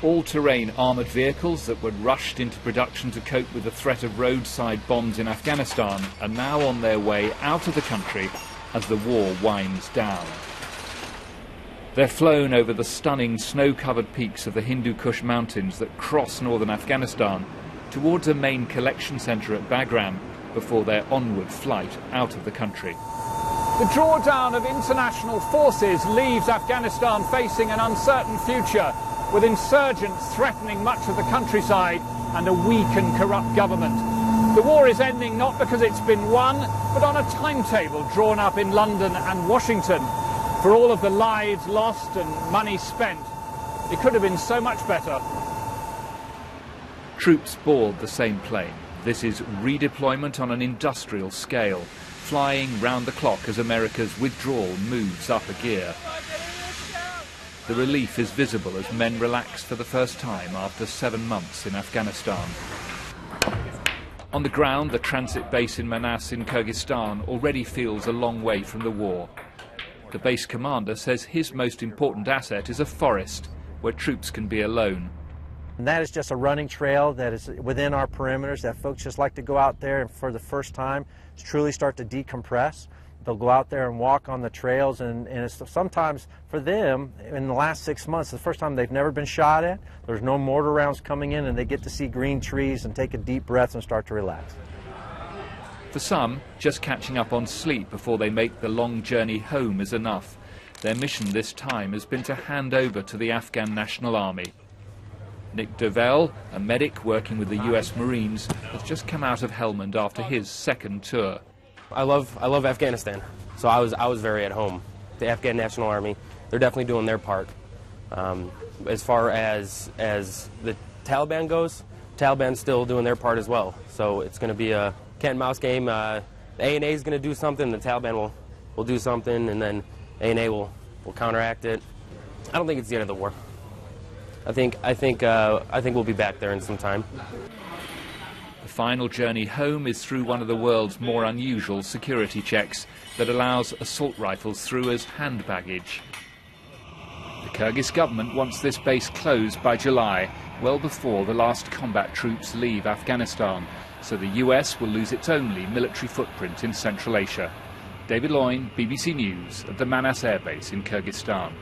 All-terrain armoured vehicles that were rushed into production to cope with the threat of roadside bombs in Afghanistan are now on their way out of the country as the war winds down. They're flown over the stunning snow-covered peaks of the Hindu Kush mountains that cross northern Afghanistan towards a main collection centre at Bagram before their onward flight out of the country. The drawdown of international forces leaves Afghanistan facing an uncertain future, with insurgents threatening much of the countryside and a weak and corrupt government. The war is ending not because it's been won, but on a timetable drawn up in London and Washington. For all of the lives lost and money spent, it could have been so much better. Troops board the same plane. This is redeployment on an industrial scale, flying round the clock as America's withdrawal moves up a gear. The relief is visible as men relax for the first time after 7 months in Afghanistan. On the ground, the transit base in Manas in Kyrgyzstan already feels a long way from the war. The base commander says his most important asset is a forest where troops can be alone. And that is just a running trail that is within our perimeters that folks just like to go out there and for the first time truly start to decompress. They'll go out there and walk on the trails, and it's sometimes for them in the last 6 months, the first time they've never been shot at. There's no mortar rounds coming in, and they get to see green trees and take a deep breath and start to relax. For some, just catching up on sleep before they make the long journey home is enough. Their mission this time has been to hand over to the Afghan National Army. Nick Dovell, a medic working with the US Marines, has just come out of Helmand after his second tour. I love Afghanistan, so I was very at home. The Afghan National Army, they're definitely doing their part. As far as the Taliban goes, Taliban's still doing their part as well. So it's going to be a cat and mouse game. The ANA is going to do something, the Taliban will do something, and then ANA will counteract it. I don't think it's the end of the war. I think we'll be back there in some time. The final journey home is through one of the world's more unusual security checks that allows assault rifles through as hand baggage. The Kyrgyz government wants this base closed by July, well before the last combat troops leave Afghanistan, so the US will lose its only military footprint in Central Asia. David Loyne, BBC News, at the Manas Air Base in Kyrgyzstan.